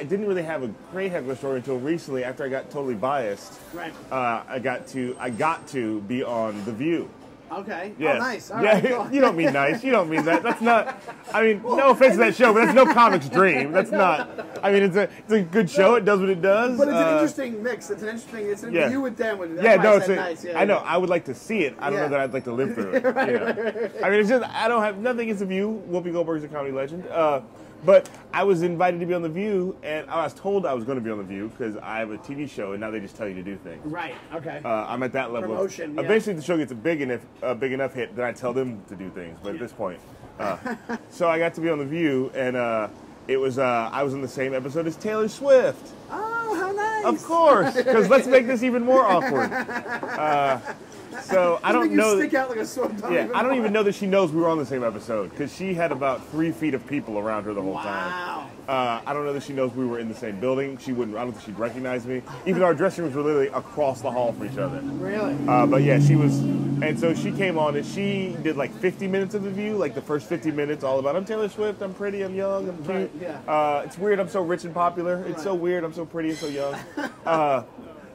I didn't really have a great heckler story until recently. After I got totally biased, right? I got to be on The View. Okay. Yes. Oh, nice. All yeah, right, cool. You don't mean nice. You don't mean that. That's not. I mean, no offense to that show, but that's no comic's dream. That's not. I mean, it's a good show. It does what it does. But it's an interesting mix. It's an interesting. It's an you with them. Nice. Yeah, I know. I would like to see it. I don't know that I'd like to live through it. Right. I mean, it's just I don't have nothing against The View. Whoopi Goldberg's a comedy legend. But I was invited to be on The View, and I was told I was going to be on The View because I have a TV show, and now they just tell you to do things. Right. Okay. I'm at that level. Promotion. Basically, the show gets a big enough hit that I tell them to do things. But at this point, so I got to be on The View, and it was I was in the same episode as Taylor Swift. Oh, how nice! Of course, because let's make this even more awkward. So I don't know. Stick out like a sore thumb. Yeah, I don't even know that she knows we were on the same episode because she had about 3 feet of people around her the whole time. I don't know that she knows we were in the same building. She wouldn't. I don't think she'd recognize me. Even though our dressing rooms were literally across the hall from each other. Really? But yeah, she was, and so she came on and she did like 50 minutes of The View, like the first 50 minutes, all about I'm Taylor Swift, I'm pretty, I'm young, I'm cute. Right, yeah. It's weird, I'm so rich and popular. It's so weird, I'm so pretty and so young.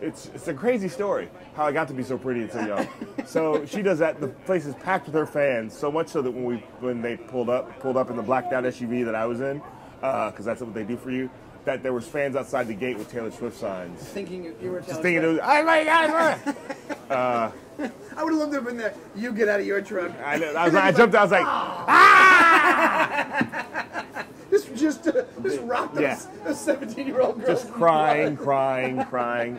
It's a crazy story how I got to be so pretty and so young. So she does that. The place is packed with her fans, so much so that when they pulled up in the blacked out SUV that I was in, because that's what they do for you, that there was fans outside the gate with Taylor Swift signs. Thinking you were Taylor Just thinking Swift. Oh my God! I would have loved to have been there. You get out of your truck. I jumped out. I was like, ah! Just rocked a 17-year-old girl. Just crying,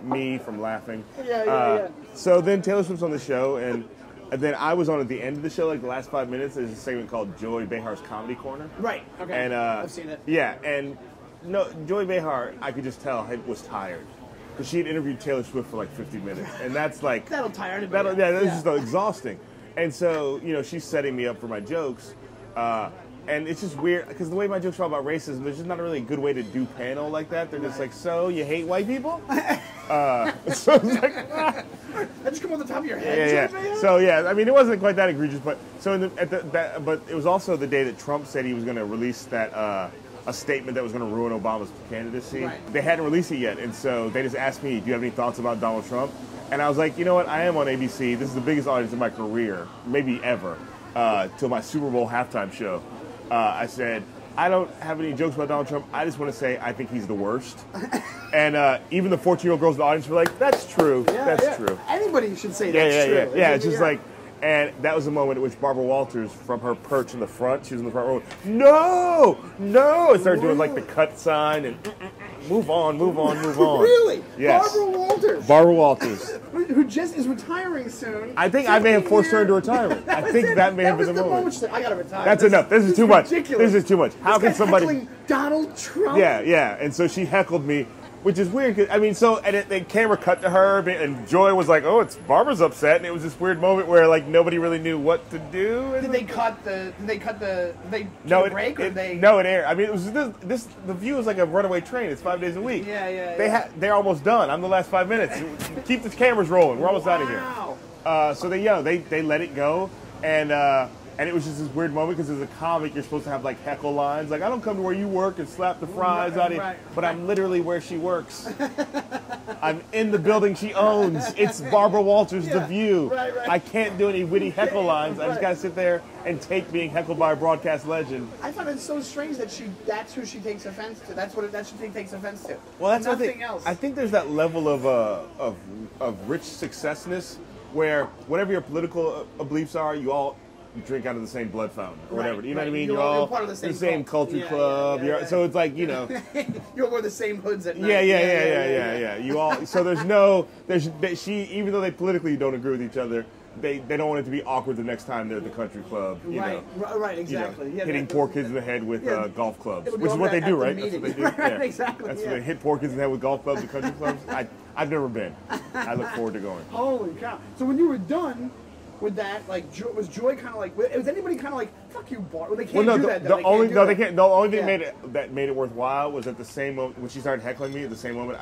me from laughing. Yeah. So then Taylor Swift's on the show, and then I was on at the end of the show, like the last 5 minutes. There's a segment called Joy Behar's Comedy Corner. Right. Okay. And I've seen it. Yeah, and no, Joy Behar, I could just tell, was tired. Because she had interviewed Taylor Swift for like 50 minutes. And that's like... That'll tire anybody. That's just exhausting. And so, she's setting me up for my jokes. And it's just weird, because the way my jokes are all about racism, there's just not a really good way to do panel like that. They're just like, so, you hate white people? So it's like, that just come on the top of your head. Yeah. So, I mean, it wasn't quite that egregious, but so but it was also the day that Trump said he was going to release that... a statement that was going to ruin Obama's candidacy. Right. They hadn't released it yet, and so they just asked me, do you have any thoughts about Donald Trump? And I was like, you know what, I am on ABC. This is the biggest audience in my career, maybe ever, till my Super Bowl halftime show. I said, I don't have any jokes about Donald Trump. I just want to say I think he's the worst. And even the 14-year-old girls in the audience were like, that's true, that's true. Anybody should say that's true. Yeah, it's just like... And that was the moment at which Barbara Walters, from her perch in the front, she was in the front row, no! And started doing like the cut sign and move on. Really? Yes. Barbara Walters. Who just is retiring soon. I think I may have forced her into retirement. I think that may have been the moment. I gotta retire. That's enough. This is too much. This is too much. How can somebody... heckling Donald Trump? Yeah. And so she heckled me. Which is weird. I mean, and the camera cut to her, and Joy was like, "Oh, it's Barbara's upset," and it was this weird moment where like nobody really knew what to do. Did they cut the? Break? No, it aired. I mean, it was this. The View is like a runaway train. It's 5 days a week. Yeah. They're almost done. I'm the last 5 minutes. Keep the cameras rolling. We're almost out of here. So they let it go, and it was just this weird moment because as a comic, you're supposed to have like heckle lines. Like, I don't come to where you work and slap the fries out of you, but I'm literally where she works. I'm in the building she owns. It's Barbara Walters, The View. Right. I can't do any witty heckle lines. I just got to sit there and take being heckled by a broadcast legend. I find it so strange that that's who she takes offense to. That's what she takes offense to. Well, that's nothing else. I think there's that level of rich successness where whatever your political beliefs are, you all drink out of the same blood fountain or whatever. You know what I mean? You're all part of the same culture club. So it's like, you all wear the same hoods at night. Yeah. You all. So even though they politically don't agree with each other, they don't want it to be awkward the next time they're at the country club. Right, exactly. Hitting poor kids in the head with golf clubs, which is what they do, right? That's what they do. Right, exactly. That's what they hit poor kids in the head with golf clubs at country clubs. I've never been. I look forward to going. Holy cow! So when you were done with that, like, was Joy kind of like? Was anybody kind of like, "Fuck you, Bart"? Well, they can't do that. The only thing that made it worthwhile was at the same moment when she started heckling me. At the same moment,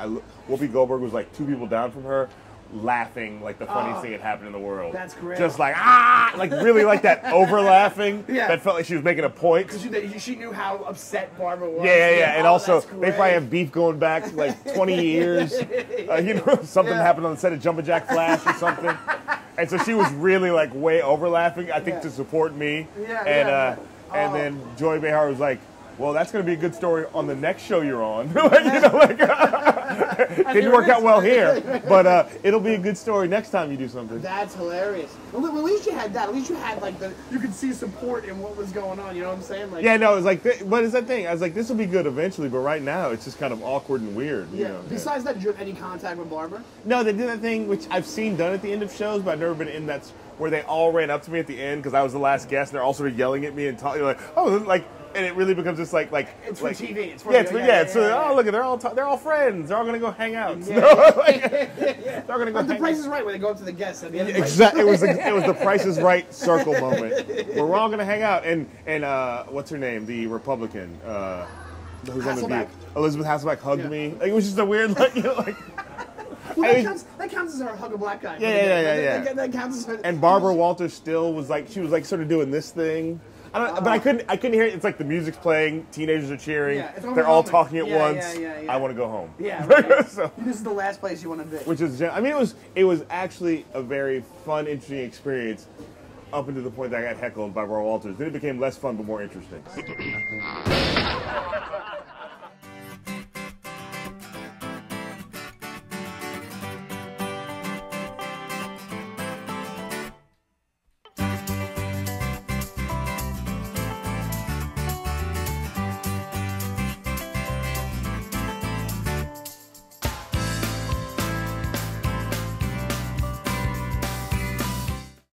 Whoopi Goldberg was like 2 people down from her. laughing like the funniest thing that happened in the world. That's great. Just like, like really like that over laughing. Yeah. That felt like she was making a point. Because she knew how upset Barbara was. Yeah. And also, they probably have beef going back like 20 years. Something happened on the set of Jumpin' Jack Flash or something. And so she was really like way over laughing, I think, to support me. And then Joy Behar was like, well, that's going to be a good story on the next show you're on. Didn't work out well here, but it'll be a good story next time you do something. That's hilarious. Well, at least you had that. At least you had like you could see support in what was going on. You know what I'm saying? Like, yeah, no, it was like, but it's that thing. I was like, this will be good eventually, but right now it's just kind of awkward and weird. Yeah. You know? Besides that, did you have any contact with Barbara? No, they did that thing which I've seen done at the end of shows, but I've never been in that where they all ran up to me at the end because I was the last guest, and they're all sort of yelling at me and talking like, oh, like. And it really becomes just like it's for TV. It's for oh look, they're all friends. They're all gonna go hang out. Yeah. They're gonna go. But the Price is Right, where they go up to the guests at the end. Exactly. It was the Price is Right circle moment where we're all gonna hang out. And what's her name? The Republican who's on the beat. Elizabeth Hasselbeck hugged me. Like, it was just a weird like Well, that counts as her hug a black guy. Yeah. That counts as her. And Barbara Walters still was like she was like sort of doing this thing. But I couldn't hear it. It's like the music's playing, teenagers are cheering, they're all talking at once. I want to go home. Yeah, right. So, this is the last place you want to be. Which is, I mean, it was actually a very fun, interesting experience up until the point that I got heckled by Barbara Walters. Then it became less fun but more interesting.